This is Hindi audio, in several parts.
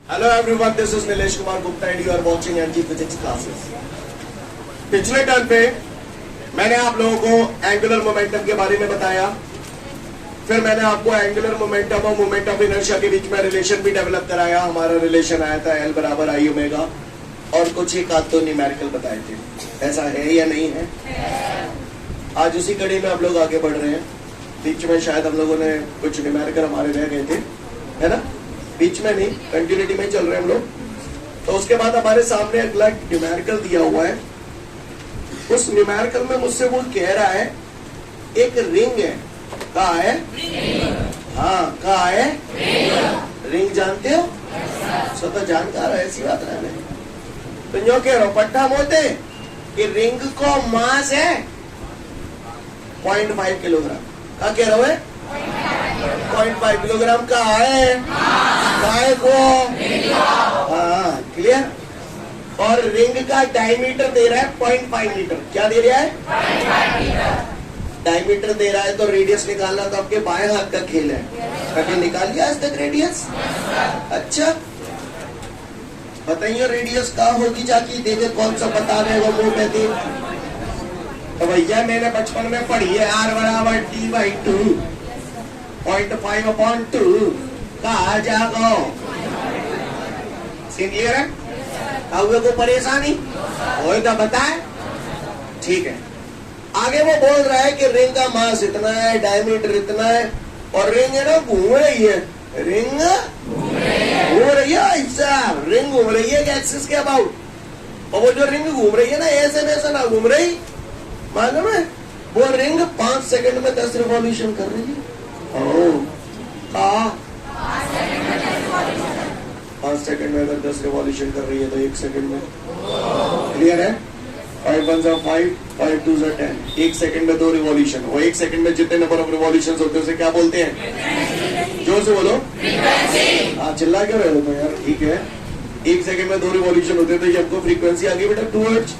Hello everyone, this is Nilesh Kumar Gupta and you are watching NG Physics classes. पिछले टर्म पे मैंने आप लोगों को एंगुलर मोमेंटम के बारे में बताया, फिर मैंने आपको एंगुलर मोमेंटम और मोमेंट ऑफ इनर्शिया के बीच में रिलेशन भी डेवलप कराया। हमारा रिलेशन आया था L बराबर आई ओमेगा और कुछ एक आध तो न्यूमेरिकल बताए थे। ऐसा है या नहीं है? आज उसी कड़ी में हम लोग आगे बढ़ रहे हैं। बीच में शायद हम लोगों ने कुछ न्यूमेरिकल हमारे रह गए थे, है ना? बीच में नहीं, कंटिन्यूटी में चल रहे हैं हम लोग। तो उसके बाद हमारे सामने अगला न्यूमेरिकल दिया हुआ है। उस न्यूमेरिकल में मुझसे वो कह रहा है एक रिंग है। कहा है? हाँ, कहा है? रिंग जानते हो? स्वतः जानकार है, ऐसी बात नहीं। तो जो कह रहा हूं पट्टा मोते कि रिंग को मास है 0.5 किलोग्राम। क्या कह रहा है? 0.5 किलोग्राम का है काय को। हाँ, क्लियर। और रिंग का डायमीटर दे रहा है 0.5 मीटर। क्या दे रहा है? 0.5 मीटर। डायमीटर दे रहा है तो रेडियस निकालना तो आपके बाएं हाथ का खेल है। कभी निकाल लिया आज तक रेडियस? अच्छा, बताइए रेडियस कहाँ होगी जाके, देखे कौन सा बता रहे हो मुंह में दी। तो भैया मैंने बचपन में पढ़ी है R बराबर T/2 0.5/2 कहा जागो। क्लियर है? हुए को परेशानी हो तो बताए। ठीक है, आगे वो बोल रहा है कि रिंग का मास इतना है, डायमीटर इतना है और रिंग है ना घूम रही है। रिंग घूम रही है, ऐसा रिंग घूम रही है एक्सिस के अबाउट। और वो जो रिंग घूम रही है ना ऐसे वैसे ना घूम रही, मालूम है? वो रिंग 5 सेकंड में 10 रिवॉल्यूशन कर रही है। 5 सेकंड में अगर 10 रिवॉल्यूशन कर रही है तो 1 सेकंड में। क्लियर है? 5 1 5 5 2 10। 1 सेकंड में 2 रिवॉल्यूशन। और 1 सेकंड में जितने नंबर ऑफ रिवॉल्यूशन होते हैं उसे क्या बोलते हैं? जोर से बोलो। हाँ, चिल्ला क्यों रहे हो तो यार? ठीक है, 1 सेकंड में 2 रिवॉल्यूशन होते हैं तो ये हमको फ्रीक्वेंसी आ गई बेटा 2 हर्ट्ज।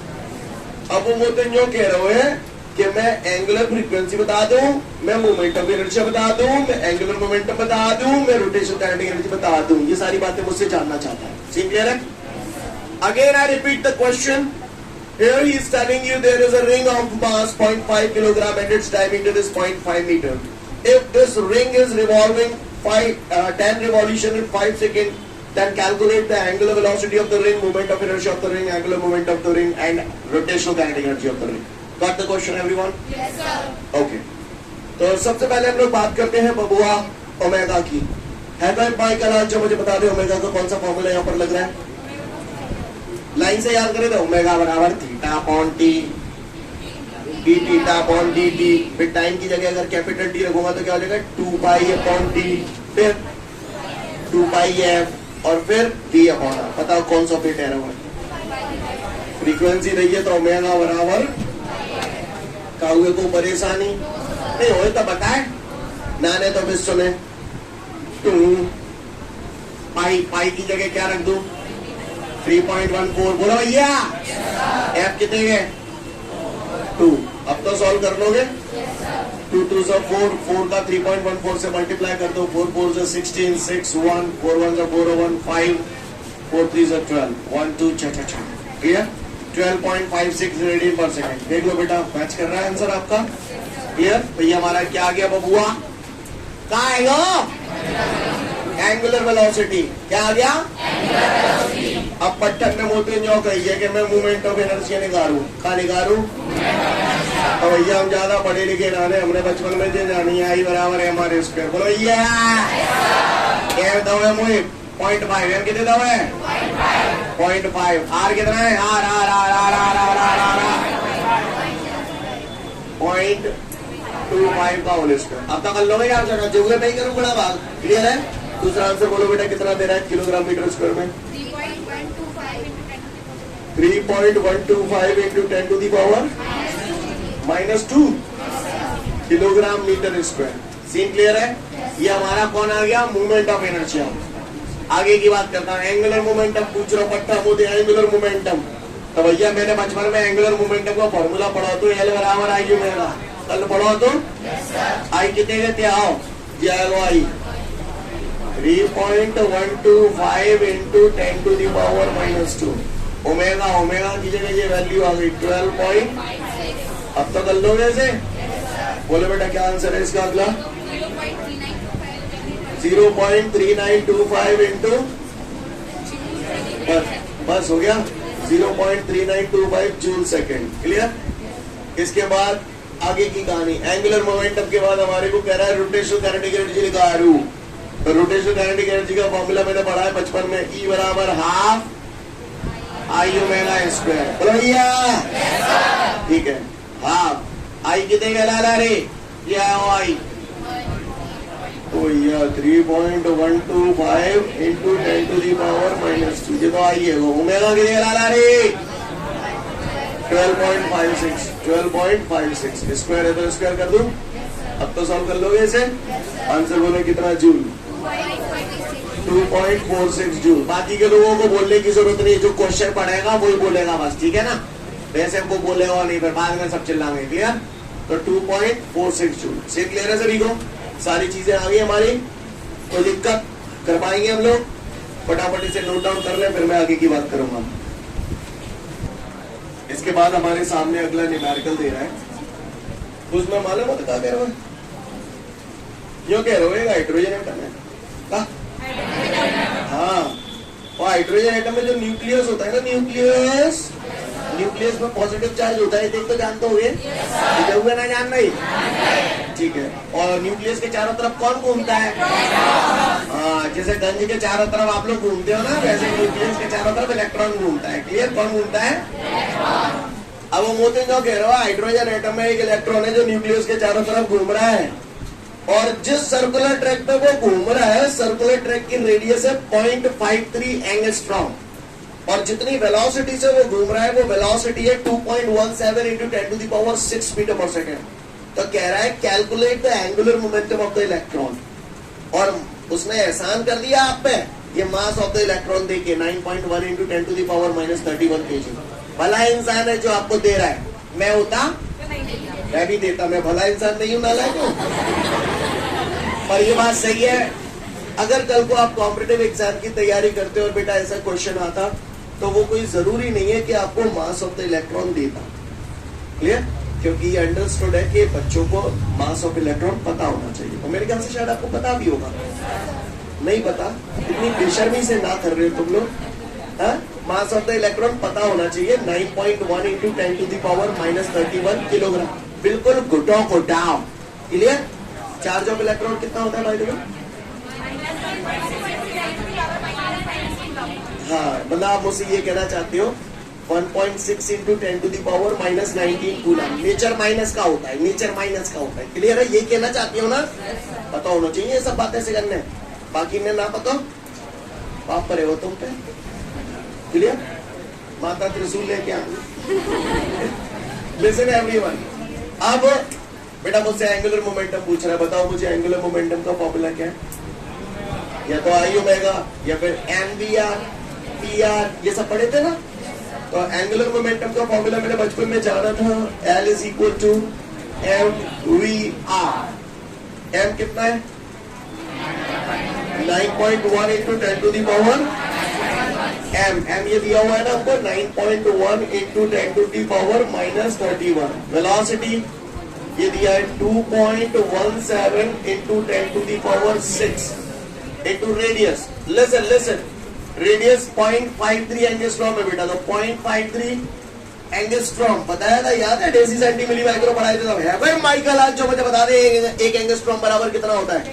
अब वो तो जो कह रहे हैं कि मैं एंगुलर फ्रीक्वेंसी बता दूं, मैं मोमेंट ऑफ इनर्शिया बता दूं, मैं एंगुलर मोमेंटम बता दूं, मैं रोटेशनल काइनेटिक एनर्जी बता दूं। ये सारी बातें मुझसे जानना चाहता है। सीन क्लियर है? Again I repeat the question. Here he is telling you there is a ring of mass 0.5 kilogram and its diameter is 0.5 meter. If this ring is revolving 10 revolution in 5 seconds, then calculate the angular velocity of the ring, moment of inertia of the ring, angular moment of the ring, and rotational kinetic energy of the ring. Got the question, everyone? Yes, sir. Okay. तो सबसे पहले हम लोग बात करते हैं बबुआ ओमेगा की। है कोई भाई का नाम जो मुझे बता दे ओमेगा का कौन सा फॉर्मूला यहाँ पर लग रहा है? लाइन से याद करें तो ओमेगा बराबर theta upon T, D theta upon D T. फिर टाइम की जगह अगर कैपिटल टी रखूंगा तो क्या हो जाएगा? 2 पाई अपॉन टी, फिर 2 पाई एफ और फिर वी अपॉन आर। बताओ कौन सा फिट है? फ्रीक्वेंसी रही है तो ओमेगा बराबर का हुए को परेशानी नहीं हो तो बताए नाने तो भी सुने। 2 पाई, पाई की जगह क्या रख दूं? 3.14। बोलो भैया, एफ कितने गए? 2। अब तो सॉल्व कर लोगे? 2 2 से 4, 4 का 3.14 से मल्टीप्लाई कर दो। 4 4 से 16, 6 1, 4 1 से 4 1 5, 4 3 से 12, 1 2 6 क्लियर? 12.56 रेडियन पर सेकंड। देख लो बेटा, मैच कर रहा है आंसर आपका। क्लियर? भैया हमारा क्या आ गया बबुआ? क्या आएगा? Angular velocity. क्या आ गया? अब पट्टन में मोटे जो कहिए कि मैं मूवमेंट ऑफ एनर्जी निकालू। क्या निकालू? तो भैया हम ज्यादा पढ़े लिखे नाने, हमने बचपन में जो जानी है आई बराबर है हमारे स्क्वायर। बोलो भैया क्या दवा मुझे 0.5 एम कितने दवा है? 0.5। आर कितना है? R R R R R R R R 0.25 का होल स्क्वायर। अब तक कर लोगे यार, जोगे नहीं करूँ बड़ा भाग। क्लियर है? दूसरा आंसर बोलो बेटा, कितना दे रहा है किलोग्राम मीटर स्क्वायर में? 3.125 into 10 to the power -2 kilogram metre square. Scene clear है? ये हमारा कौन आ गया? Movement of inertia. आगे की बात करता हूँ, एंगुलर मोमेंटम पूछ रहा पट्टा मोटे एंगुलर मोमेंटम। तो भैया मैंने बचपन में एंगुलर मोमेंटम का फॉर्मूला पढ़ा तो L बराबर आई ओमेगा। कल पढ़ो तुम? आई कितने लेते आओ? जी I 3.125 into 10 to the power -2। Omega omega की जगह ये वैल्यू आ गई 12 पॉइंट। अब तो कर लोगे ऐसे? बोले बेटा क्या आंसर है इसका अगला? 0.3925 इंटू, बस हो गया 0.3925 जूल सेकेंड। क्लियर? इसके बाद आगे की कहानी, एंगुलर मोमेंटम के बाद हमारे को कह रहा है रोटेशनल काइनेटिक एनर्जी निकाल रू। तो रोटेशनल काइनेटिक एनर्जी का फॉर्मूला मैंने पढ़ा है बचपन में, E बराबर हाफ आई ओमेगा स्क्वायर। बोलो भैया, ठीक है। हाफ आई कितने का ला रे? ये आई तो ये 3.125 इंटू 10 टू दी पावर -2। ये तो आई है वो। ओमेगा कितने का ला रे? 12.56 स्क्वायर है तो स्क्वायर कर दूं। अब तो सॉल्व कर लोगे इसे। आंसर बोले कितना जूल? 2.46 जूल। बाकी के लोगों को बोलने की जरूरत नहीं, जो क्वेश्चन पढ़ेगा वही बोलेगा बस, ठीक है ना? वैसे वो बोलेगा नहीं, फिर बाद में सब चिल्लाएंगे। क्लियर? तो 2.46 जूल से क्लियर है सभी को? सारी चीजें आ गई हमारी, कोई दिक्कत कर पाएंगे हम लोग? फटाफट इसे नोट डाउन कर ले, फिर मैं आगे की बात करूंगा। इसके बाद हमारे सामने अगला न्यूमेरिकल दे रहा है। उसमें मालूम होता क्या कह रहे हो? यो कह रहे हो एक हाइड्रोजन एटम है। हाँ, और हाइड्रोजन एटम में जो न्यूक्लियस होता है ना, न्यूक्लियस में पॉजिटिव चार्ज होता है, देख तो जानते होंगे। हुए ना जान नहीं? ठीक है। और न्यूक्लियस के चारों तरफ कौन घूमता है? हाँ, जैसे गंज के चारों तरफ आप लोग घूमते हो ना, वैसे न्यूक्लियस के चारों तरफ इलेक्ट्रॉन घूमता है। क्लियर? कौन घूमता है? अब वो मोदी जो कह रहे हो, हाइड्रोजन एटम में एक इलेक्ट्रॉन है जो न्यूक्लियस के चारों तरफ घूम रहा है, और जिस सर्कुलर ट्रैक पे वो घूम रहा है, सर्कुलर ट्रैक की रेडियस है 0.53 एंगस्ट्रॉम, और जितनी वेलोसिटी से वो घूम रहा है वो वेलोसिटी है 2.17 into 10 to the power 6 metre पर सेकेंड। तो कह रहा है calculate the angular momentum of the electron, और उसने एहसान कर दिया आप पे। ये मास ऑफ द इलेक्ट्रॉन देखिए 9.1 into 10 to the power -31 kg। भला इंसान है जो आपको दे रहा है, मैं होता मैं भी देता, मैं भला इंसान नहीं हूं, नालायक हूं। पर ये बात सही है, अगर कल को आप कॉम्पिटिटिव एग्जाम की तैयारी करते हो और बेटा ऐसा क्वेश्चन आता, तो वो कोई जरूरी नहीं है कि आपको मास ऑफ द इलेक्ट्रॉन देता। क्लियर? क्योंकि ये अंडरस्टूड है कि बच्चों को मास ऑफ इलेक्ट्रॉन पता होना चाहिए, और मेरे ख्याल से शायद आपको पता भी होगा। नहीं पता? इतनी बेशर्मी से ना कर रहे हो तुम लोग। मास ऑफ द इलेक्ट्रॉन पता होना चाहिए, 9.1 into 10 to the power -31 kilogram. बिल्कुल घुटाओ। क्लियर? चार्ज ऑफ इलेक्ट्रॉन कितना होता है भाई देखो? हाँ, मतलब आप मुझसे ये कहना चाहते हो 1.6 into 10 to the power -19 coulomb. Nature minus का होता है, क्लियर है? ये कहना चाहती हो ना? पता होना चाहिए ये सब बातें से करने, बाकी ने ना पता पाप परे हो तुम पे। क्लियर? माता त्रिशूल लेके आ। लिसन एवरीवन, अब बेटा मुझसे एंगुलर मोमेंटम पूछ रहा है, बताओ मुझे एंगुलर मोमेंटम का फॉर्मूला क्या है? या तो आई ओमेगा या फिर एमवीआर, पीआर, ये सब पढ़े थे ना? तो एंगुलर मोमेंटम का फॉर्मूला मैंने बचपन में जाना था, L = mvr। m कितना है? 9.1 into 10 to the power m ये दिया हुआ है ना हमको, 9.1 into 10 to the power -31। Velocity ये दिया है 2.17 into 10 to the power 6 into radius. Listen, radius 0.53 angstrom है बेटा, तो 0.53 एंगस्ट्रॉम बताया था, याद है? डेसी सेंटी मिली माइक्रो पढ़ाए थे तब। है भाई माइकल, आज जो मुझे बता दे एक एंगस्ट्रॉम बराबर कितना होता है?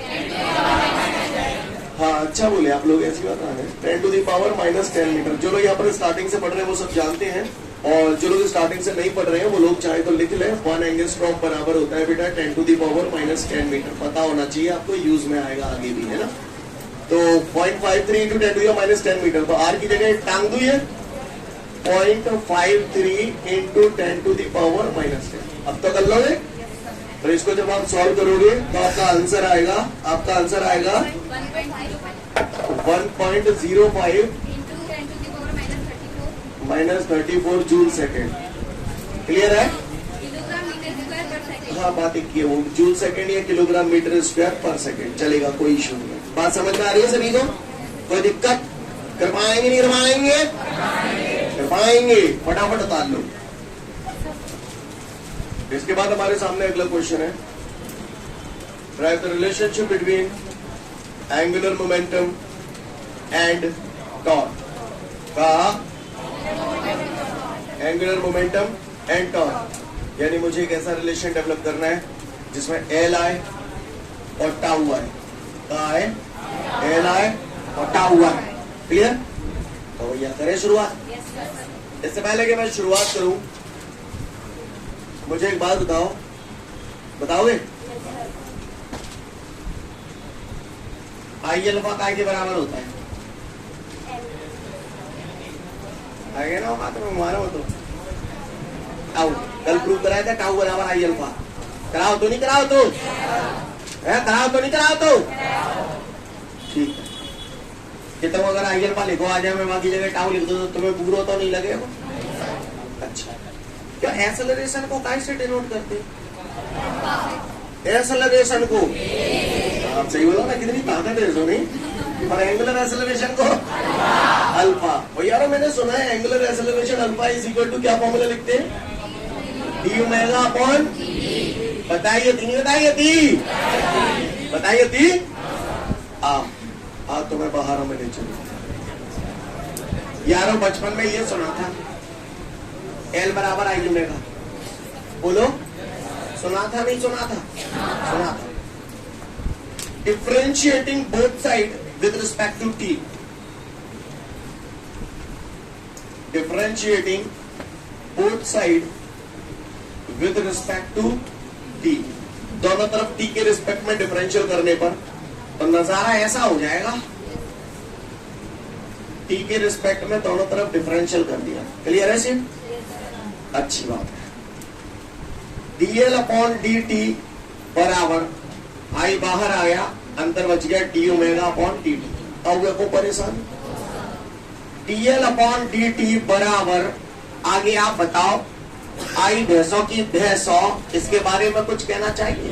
हाँ, अच्छा बोले आप लोग, ऐसी बात है। 10 टू दी पावर -10 मीटर। जो लोग यहाँ पर स्टार्टिंग से पढ़ रहे हैं वो सब जानते हैं, और जो लोग स्टार्टिंग से नहीं पढ़ रहे हैं वो लोग चाहे तो लिख लें। 1 एंगस्ट्रॉम बराबर होता है बेटा 10 टू दी पावर -10 मीटर। पता होना चाहिए आपको, यूज में आएगा आगे भी, है ना? तो 0.53 into 10 to the power -10 metre, तो आर की जगह टांग दू ये 0.53 इंटू 10 टू दी पावर -10। अब तो कर लोगे? तो इसको जब आप सॉल्व करोगे तो आपका आंसर आएगा 1.05 -34 जूल सेकेंड। क्लियर है? हाँ, बात एक की है, वो जूल सेकेंड या किलोग्राम मीटर स्क्वायर पर सेकेंड चलेगा, कोई इशू नहीं है। बात समझ में आ रही है सभी को? कोई दिक्कत? कर पाएंगे नहीं कर पाएंगे? कर पाएंगे। फटाफट उतार लो। इसके बाद हमारे सामने अगला क्वेश्चन है, drive the relationship between angular momentum and torque. कहा एंगुलर मोमेंटम एंड टॉर्क, यानी मुझे एक ऐसा रिलेशन डेवलप करना है जिसमें एल आए और टाउ आए। कहा है एल आए और टाउ आए। क्लियर? तो भैया करें शुरुआत। इससे पहले कि मैं शुरुआत करूं, मुझे एक बात बताओ, बताओगे? आई अल्फा काय के बराबर होता है? आगे ना बात में मारो तो टाउ, कल प्रूव कराया था टाउ बराबर आई अल्फा। कराओ तो नहीं कराओ तो? कराओ तो नहीं कराओ तो? ठीक है, कि तुम अगर आई अल्फा लिखो आ जाए, मैं बाकी जगह टाउ लिख दो तो तुम्हें बुरा तो नहीं लगेगा? अच्छा, क्या एक्सेलरेशन को कैसे डिनोट करते? एक्सेलरेशन को आप सही बोलो ना, कितनी ताकत है इसमें नहीं? और एंगुलर एक्सेलरेशन को अल्फा। और यार मैंने सुना है angular acceleration alpha is equal to क्या फॉर्मूला लिखते हैं? डी ओमेगा अपॉन, बताइए दी, बताइए दी, बताइए दी। आप तो मैं बाहर में ले चलूं यारो, बचपन में ये सुना था एल बराबर आई ओमेगा। बोलो, सुना था नहीं सुना था? सुना था। Differentiating both side with respect to T, differentiating both side with respect to T, दोनों तरफ टी के रिस्पेक्ट में डिफरेंशियल करने पर तो नजारा ऐसा हो जाएगा, टी के रिस्पेक्ट में दोनों तरफ डिफरेंशियल कर दिया। क्लियर है सिर्फ? अच्छी बात है। dl अपॉन dt बराबर, आई बाहर आ गया, अंतर बच गया डी ओमेगा अपॉन dt। अब देखो परेशान, dl अपॉन dt बराबर, आगे आप बताओ, आई भैंसों की भैंसों, इसके बारे में कुछ कहना चाहिए?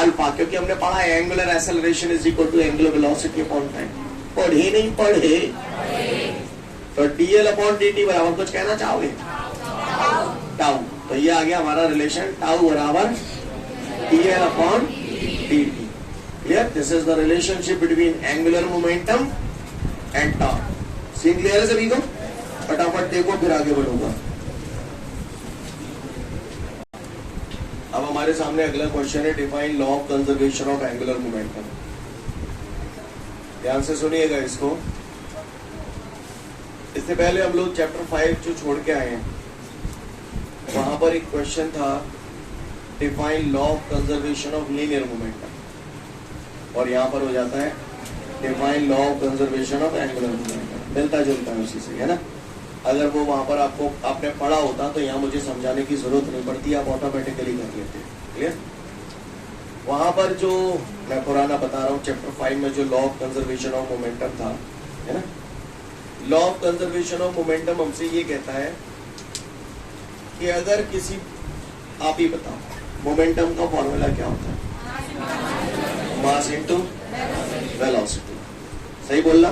अल्फा, क्योंकि हमने पढ़ा है angular acceleration is equal to angular velocity upon time. पढ़े नहीं पढ़े? तो dl अपॉन dt बराबर कुछ कहना चाहोगे? टाउ। तो ये आ गया हमारा रिलेशन, टाउ बराबर dl upon dt। Clear? This is the relationship between angular momentum and torque. Scene clear है सभी को? फटाफट देखो फिर आगे बढ़ूंगा। अब हमारे सामने अगला क्वेश्चन है, define law of conservation of angular momentum. ध्यान से सुनिएगा इसको। इससे पहले हम लोग चैप्टर 5 जो छोड़ के आए हैं, वहां पर एक क्वेश्चन था, define law of conservation of linear momentum, और यहाँ पर हो जाता है define law of conservation of angular momentum. मिलता जुलता है उसी से, है ना? अगर वो वहां पर आपने पढ़ा होता तो यहाँ मुझे समझाने की जरूरत नहीं पड़ती, आप ऑटोमेटिकली कर लेते। क्लियर? वहां पर जो मैं पुराना बता रहा हूँ, चैप्टर 5 में जो law of conservation of momentum था, है ना? Law of conservation of momentum हमसे ये कहता है कि अगर किसी, आप ही बताओ, मोमेंटम का फॉर्मूला क्या होता है? Mass into velocity. सही बोलना?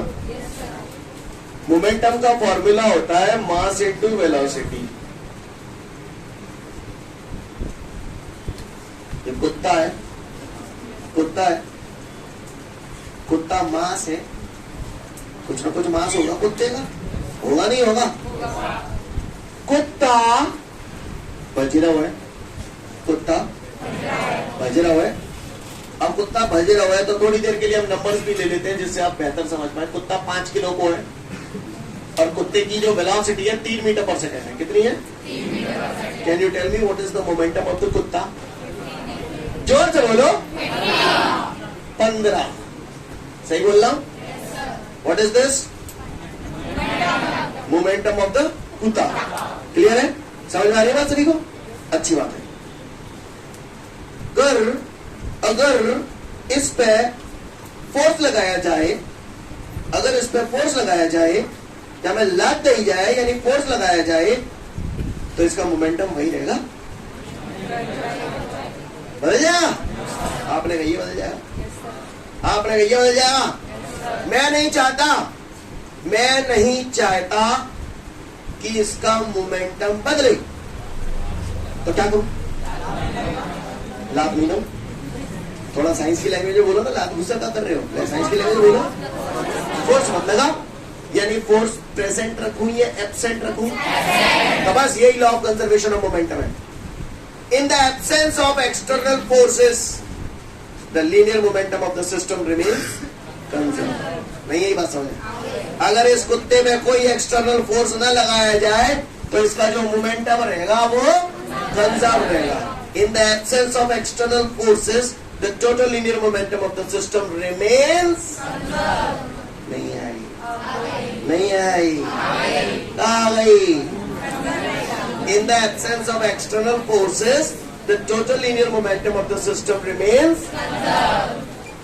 मोमेंटम का फॉर्मूला होता है मास इनटू वेलोसिटी। ये कुत्ता है, कुत्ता है, कुत्ता मास है, कुछ ना कुछ मास होगा कुत्ते का, होगा नहीं होगा? कुत्ता भज रहा है, कुत्ता भज रहा है। अब कुत्ता भज रहा है तो थोड़ी देर के लिए हम नंबर्स भी ले लेते हैं जिससे आप बेहतर समझ पाए। कुत्ता 5 किलो को है और कुत्ते की जो वेलोसिटी है 3 मीटर पर सेकेंड है। कितनी है? 3 मीटर पर second. Can you tell me what is the momentum of the कुत्ता? जोर से बोलो। 15। सही बोल रहा हूं? What is this? Momentum of the कुत्ता। क्लियर है? समझ में आ रही है बात सभी को? अच्छी बात है। अगर इस पे फोर्स लगाया जाए, अगर इस पे फोर्स लगाया जाए या मैं लाद दी जाए यानी फोर्स लगाया जाए तो इसका मोमेंटम वही रहेगा। बदल जाएगा? आपने कही बदल जाएगा। आपने ये मिल जाएगा। मैं नहीं चाहता कि इसका मोमेंटम बदले, तो क्या करूं? लाभ नहीं दो। थोड़ा साइंस की लैंग्वेज में बोलो ना, लाभ गुस्सा क्या कर रहे हो? साइंस की लैंग्वेज में बोलो। फोर्स मत लगा, यानी फोर्स प्रेजेंट रखूं या एब्सेंट रखूं? तो बस यही law of conservation of momentum है। In the absence of external forces the linear momentum of the system remains conserve. नहीं, यही बात समझे। अगर इस कुत्ते में कोई एक्सटर्नल फोर्स न लगाया जाए तो इसका जो मोमेंटम रहेगा वो कंजर्व रहेगा। इन the absence of external forces the total linear momentum of the system remains. नहीं आई, कहाँ गई? इन the absence of external forces the total linear momentum of the system remains.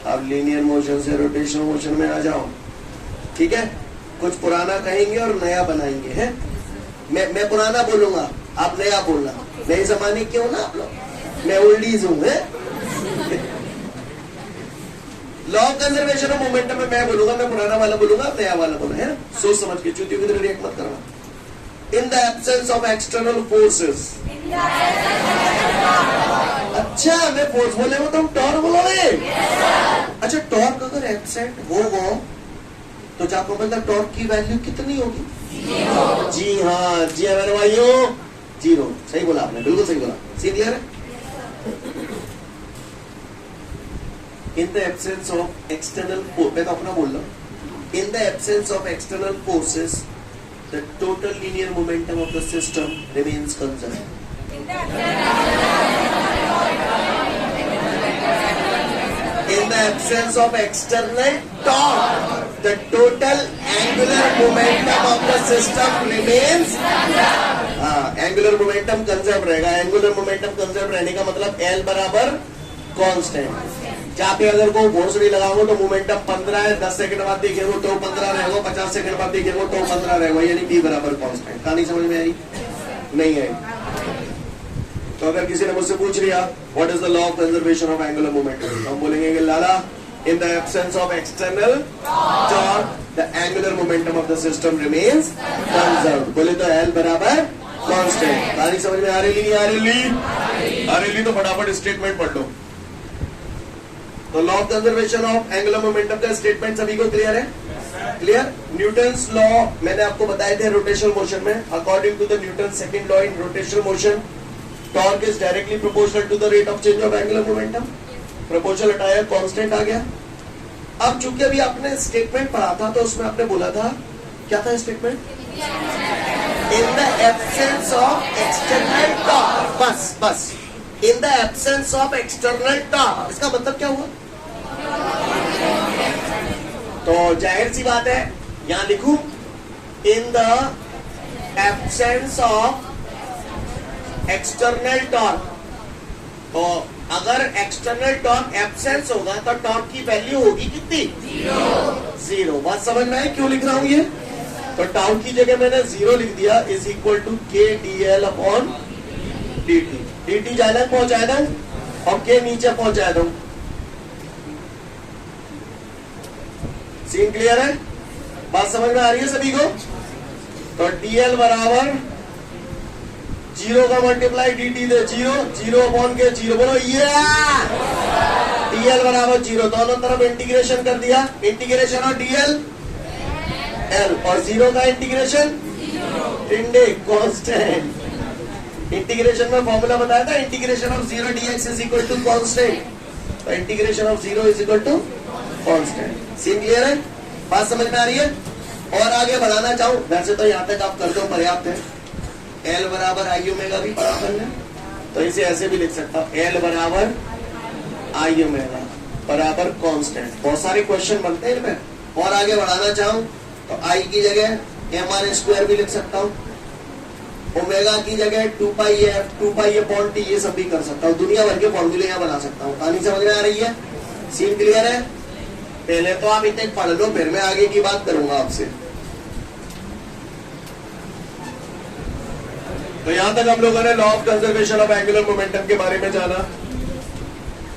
अब लीनियर मोशन से रोटेशनल मोशन में आ जाओ, ठीक है? कुछ पुराना कहेंगे और नया बनाएंगे, है? मैं पुराना बोलूंगा, आप नया बोलना। नए जमाने के हो ना आप लोग, मैं ओल्डीज हूं, है? Law of conservation of momentum में मैं बोलूंगा, मैं पुराना वाला बोलूंगा, आप नया वाला बोलना, है? सोच समझ के, चूतियों की तरह रिएक्ट मत करना। इन the absence of external forces. अच्छा, मैं फोर्स बोले तो तुम टॉर्क बोलोगे? अच्छा, टॉर्क अगर एब्सेंट हो तो जाको मतलब टॉर्क की वैल्यू कितनी होगी? जी हाँ मेरे भाइयों, 0। सही बोला आपने, बिल्कुल सही बोला। सी क्लियर है? In the absence of external, मैं तो अपना बोल रहा हूं। इन the absence of external forces the total linear momentum of the system remains conserve. In the absence of external torque, the total angular momentum of the system remains। Angular momentum conserve रहेगा। एंगुलर मोमेंटम कंजर्व रहने का मतलब L बराबर कांस्टेंट। जहाँ पे अगर कोई फोर्स नहीं लगाओगे तो मोमेंटम 15 है, 10 सेकंड बाद देखेंगे तो 15 रहेगा, 50 सेकंड बाद देखेंगे तो 15 रहेगा, यानी P बराबर कांस्टेंट। कहानी समझ में आई? नहीं आई? तो अगर किसी ने मुझसे पूछ लिया what is the law of conservation of angular momentum, तो हम बोलेंगे कि लाला, in the absence of external torque the angular momentum of the system remains conserved. बोले तो L बराबर कांस्टेंट। कहानी समझ में आ रही? नहीं आ रही? तो फटाफट स्टेटमेंट पढ़ लो। तो law of conservation of angular momentum का स्टेटमेंट सभी को क्लियर है? क्लियर? न्यूटन्स लॉ मैंने आपको बताए थे रोटेशनल मोशन में। According to the Newton second law in rotational motion, torque is directly proportional to the rate of change of angular momentum. Proportional हटाया, कांस्टेंट आ गया। अब चूंकि अभी आपने स्टेटमेंट पढ़ा था तो उसमें आपने बोला था, क्या था statement? In the absence of external torque. बस in the absence of external torque, इसका मतलब क्या हुआ? तो जाहिर सी बात है, यहां लिखूं इन the absence of external torque. तो अगर एक्सटर्नल टॉर्क एब्सेंस होगा तो टॉर्क की वैल्यू होगी कितनी? 0। बात समझ में आई क्यों लिख रहा हूं ये? तो टाउ की जगह मैंने 0 लिख दिया, is equal to KdL upon dt। dt ज्यादा पहुंचाया था और K नीचे पहुंचाया था। सीन क्लियर है? बात समझ में आ रही है सभी को? तो DL बराबर 0 का मल्टीप्लाई dt दे 0 अपॉन के 0। बोलो ये DL बराबर 0। दोनों तरफ इंटीग्रेशन कर दिया, इंटीग्रेशन और DL L, और 0 का इंटीग्रेशन टिंडे कांस्टेंट। इंटीग्रेशन में फॉर्मूला बताया था, integration of 0 dx is equal to constant. तो integration of 0 is equal to constant. Scene clear है? बात समझ में आ रही है? और आगे बढ़ाना चाहूं, वैसे तो यहाँ तक आप कर दो पर्याप्त है। L बराबर आई ओमेगा भी पढ़ा करना, तो इसे ऐसे भी लिख सकता हूं, L बराबर आई ओमेगा बराबर कांस्टेंट। बहुत सारे क्वेश्चन बनते हैं इनमें। और आगे बढ़ाना चाहूं तो I की जगह mr² भी लिख सकता हूं, ओमेगा की जगह 2πf 2π/T, ये सब भी कर सकता हूँ। दुनिया भर के फॉर्मूले यहाँ बना सकता हूँ। कहानी समझ में आ रही है? सीन क्लियर है? पहले तो आप इतने पढ़ लो, फिर मैं आगे की बात करूंगा आपसे। तो यहां तक हम लोगों ने law of conservation of angular momentum के बारे में जाना।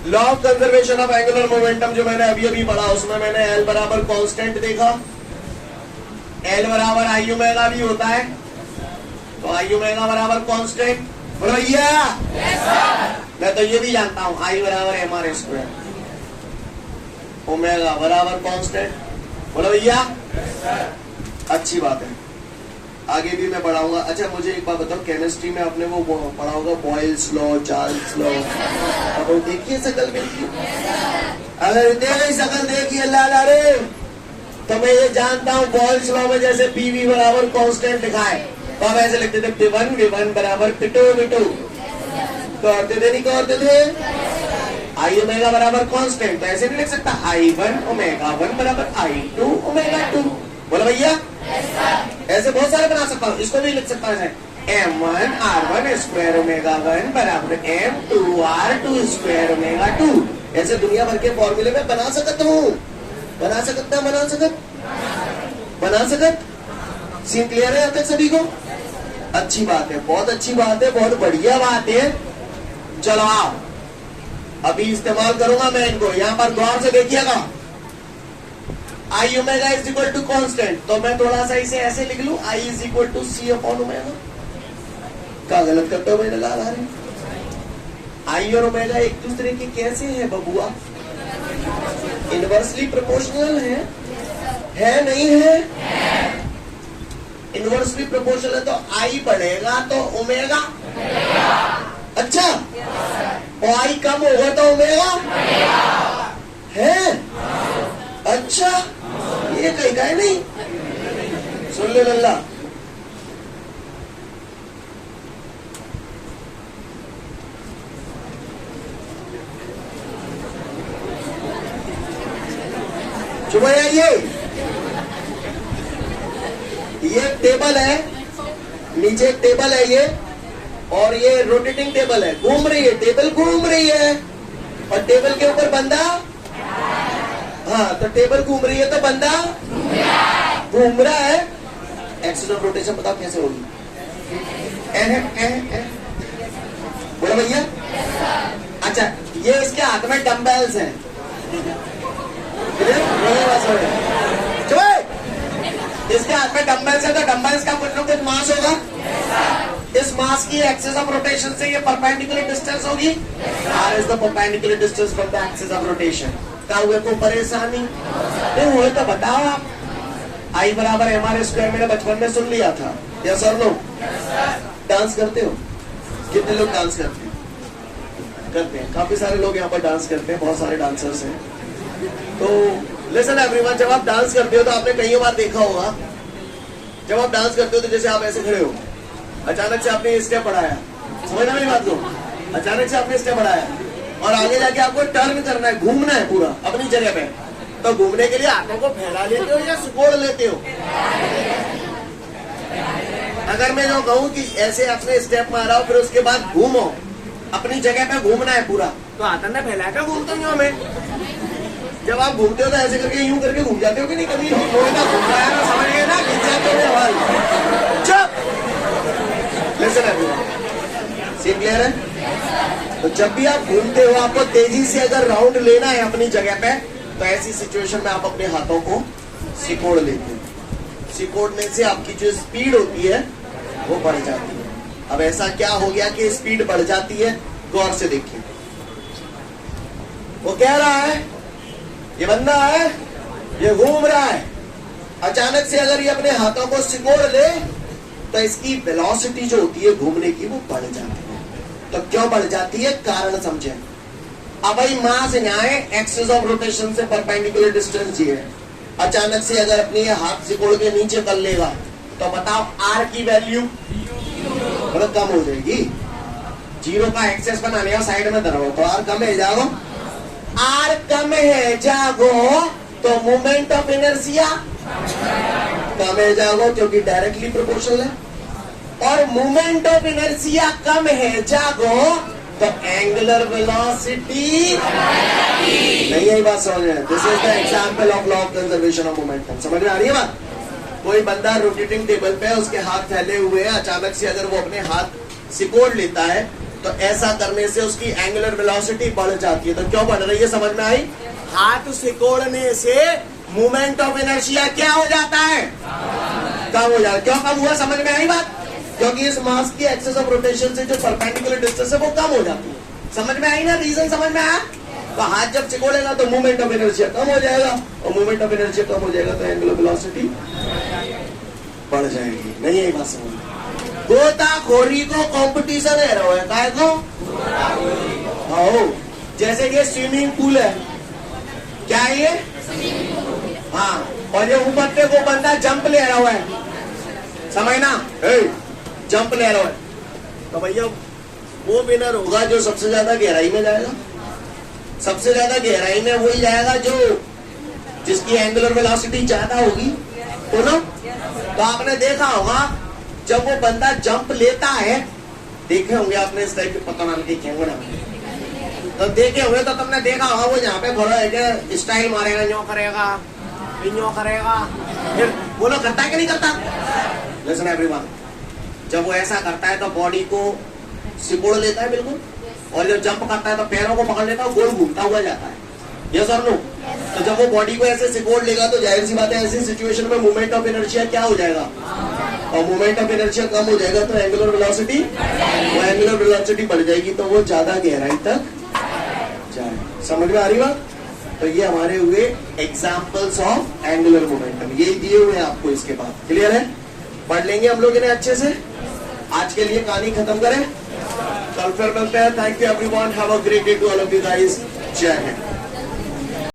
Law of conservation of angular momentum जो मैंने अभी अभी पढ़ा, उसमें मैंने एल बराबर कांस्टेंट देखा, एल बराबर आई ओमेगा भी होता है, तो आई ओमेगा बराबर कांस्टेंट। बोलो भैया, मैं तो ये भी जानता हूं, आई बराबर एम आर स्क्वायर, ओमेगा बराबर कांस्टेंट। बोलो भैया, अच्छी बात है, आगे भी मैं पढ़ाऊंगा। अच्छा मुझे एक बात बताओ, केमिस्ट्री में आपने वो पढ़ा होगा बॉयल्स लॉ, चार्ल्स लॉ, अब वो देखिए शकल मेरी, अगर इतने शकल देखिए अल्लाह रे, तो मैं ये जानता हूँ बॉयल्स लॉ में जैसे पीवी बराबर कांस्टेंट लिखा है, तो हम ऐसे लिखते थे V1 बराबर पिटो मिटो, करते थे नहीं करते थे, आई ओमेगा बराबर कांस्टेंट, तो ऐसे नहीं लिख सकता I1 ओमेगा 1 बराबर I2 ओमेगा 2। बोलो भैया, ऐसे बहुत सारे बना सकता हूँ, इसको भी लिख सकता हूँ M1 R1 स्क्वायर ओमेगा 1 बराबर M2 R2 स्क्वायर ओमेगा 2। ऐसे दुनिया भर के फॉर्मूले में बना सकता हूँ, बना सकत। सीन क्लियर है अब तक सभी को? अच्छी बात है, बहुत अच्छी बात है, बहुत बढ़िया बात है। चलो आओ, अभी इस्तेमाल करूंगा मैं इनको, यहाँ पर गौर से देखिएगा। I omega is equal to constant, तो मैं थोड़ा सा इसे ऐसे लिख लूं, I is equal to C upon omega. क्या गलत करते हो मेरे लाल हारे? आई और ओमेगा एक दूसरे के कैसे है बबुआ? इनवर्सली प्रोपोर्शनल है नहीं है? इनवर्सली प्रोपोर्शनल है तो आई बढ़ेगा तो ओमेगा, अच्छा, और आई कम होगा तो ओमेगा है, अच्छा, ये कहीं का है नहीं, सुन ले लल्ला। चुप ये टेबल है, नीचे एक टेबल है ये, और ये रोटेटिंग टेबल है, घूम रही है, टेबल घूम रही है, और टेबल के ऊपर बंदा, हाँ, तो टेबल घूम रही है तो बंदा घूम रहा है। एक्सिस ऑफ रोटेशन बताओ कैसे होगी? बोलो भैया। अच्छा, ये इसके हाथ में डंबल्स हैं, इसके हाथ में डंबल्स है, तो डंबल्स का कुछ न कुछ मास होगा, इस मास की एक्सिस ऑफ रोटेशन से ये परपेंडिकुलर डिस्टेंस होगी, R is the perpendicular distance from the axis of rotation। क्या हुए को परेशानी नहीं हुए तो बताओ आप। आई बराबर एम आर स्क्वायर मैंने बचपन में सुन लिया था, या सर लोग डांस करते हो? कितने लोग डांस करते हैं? काफी सारे लोग यहाँ पर डांस करते हैं, बहुत सारे डांसर्स हैं। तो लिसन एवरीवन, जब आप डांस करते हो तो आपने कई बार देखा होगा, जब आप डांस करते हो तो जैसे आप ऐसे खड़े हो, अचानक से आपने स्टेप बढ़ाया, समझना मेरी बात को, अचानक से आपने स्टेप बढ़ाया और आगे जाके आपको टर्न करना है, घूमना है पूरा अपनी जगह पे, तो घूमने के लिए हाथों को फैला लेते हो या सिकोड़ लेते हो? अगर मैं जो कहूँ कि ऐसे अपने स्टेप मारा हो फिर उसके बाद घूमो, अपनी जगह पे घूमना है पूरा, तो हाथ ने फैला कर घूमते हो हमें। जब आप घूमते हो तो ऐसे करके यूं करके घूम जाते हो कि नहीं? कभी कोई ना घूम रहा है ना, समझ गए ना, खींच जाते हो सवाल। चुप, लिसन एवरीवन, सीन क्लियर है? तो जब भी आप घूमते हो आपको तेजी से अगर राउंड लेना है अपनी जगह पे, तो ऐसी सिचुएशन में आप अपने हाथों को सिकोड़ लेते हो। सिकोड़ने से आपकी जो स्पीड होती है वो बढ़ जाती है। अब ऐसा क्या हो गया कि स्पीड बढ़ जाती है? गौर से देखिए, वो कह रहा है ये बंदा है, ये घूम रहा है, अचानक से अगर ये अपने हाथों को सिकोड़ ले तो इसकी वेलोसिटी जो होती है घूमने की वो बढ़ जाती है। तो क्यों बढ़ जाती है? कारण समझे। अब भाई मास यहाँ है, एक्सिस ऑफ रोटेशन से परपेंडिकुलर डिस्टेंस ये है, अचानक से अगर अपनी ये हाथ सिकोड़ के नीचे कर लेगा तो बताओ आर की वैल्यू मतलब कम हो जाएगी। जीरो का एक्सेस बनाने का साइड में धरो तो आर कम है जागो, आर कम है जागो तो मोमेंट ऑफ इनर्शिया कम है जागो, क्योंकि डायरेक्टली प्रोपोर्शनल है, और मोमेंट ऑफ इनर्शिया कम है जागो तो एंगुलर वेलोसिटी नहीं। यही बात समझ रहे हैं? This is the example of law of conservation of momentum. समझ में आ रही है बात? कोई बंदा रोटेटिंग टेबल पे उसके हाथ फैले हुए हैं, अचानक से अगर वो अपने हाथ सिकोड़ लेता है तो ऐसा करने से उसकी एंगुलर वेलोसिटी बढ़ जाती है। तो क्यों बढ़ रही है समझ में आई? हाथ सिकोड़ने से मोमेंट ऑफ इनर्शिया क्या हो जाता है? कम हो जाता है। क्यों कम हुआ समझ में आई बात? क्योंकि इस मास की एक्सेस ऑफ रोटेशन से जो परपेंडिकुलर डिस्टेंस है वो कम हो जाती है। समझ में आई ना? रीजन समझ में आया? तो हाथ जब सिकोड़ेगा तो मूवमेंट ऑफ इनर्शिया कम हो जाएगा, और मूवमेंट ऑफ इनर्शिया कम हो जाएगा तो एंगुलर वेलोसिटी बढ़ जाएगी। नहीं है बात समझ में? गोताखोरी को कंपटीशन है रहा है काय को? हाँ, जैसे ये स्विमिंग पूल है, क्या है ये? हाँ, और ये ऊपर पे वो बंदा जंप ले रहा है, समझना? जंप ले रहा है, तो भैया वो विनर होगा जो सबसे ज्यादा गहराई में जाएगा। सबसे ज्यादा गहराई में वही जाएगा जो जिसकी एंगुलर वेलोसिटी ज्यादा होगी, तो ना? तो आपने देखा होगा जब वो बंदा जंप लेता है, देखे होंगे आपने इस टाइप के पता नाम के खेंगड़ा, तो देखे हुए तो तुमने देखा होगा वो यहाँ पे खड़ा है स्टाइल मारेगा, यूं करेगा, यूं करेगा, फिर वो लोग करता है कि नहीं करता? लिसन एवरीवन, जब वो ऐसा करता है तो बॉडी को सिकोड़ लेता है बिल्कुल, और जब जंप करता है तो पैरों को पकड़ लेता है, गोल घूमता हुआ जाता है। यस और नो? तो जब वो बॉडी को ऐसे सिकोड़ लेगा तो जाहिर सी बात है ऐसी सिचुएशन में मूवमेंट ऑफ इनर्शिया क्या हो जाएगा? और मूवमेंट ऑफ इनर्शिया कम हो जाएगा तो एंगुलर वेलोसिटी, वो एंगुलर वेलोसिटी बढ़ जाएगी तो वो ज्यादा गहराई तक जाए। समझ में आ रही बात? तो ये हमारे हुए एग्जाम्पल्स ऑफ एंगुलर मोमेंटम, ये दिए हुए हैं आपको। इसके बाद क्लियर है? पढ़ लेंगे हम लोग इन्हें अच्छे से। आज के लिए कहानी खत्म करें, कल फिर मिलते हैं। Thank you everyone, have a great day to all of you guys. जय हिंद।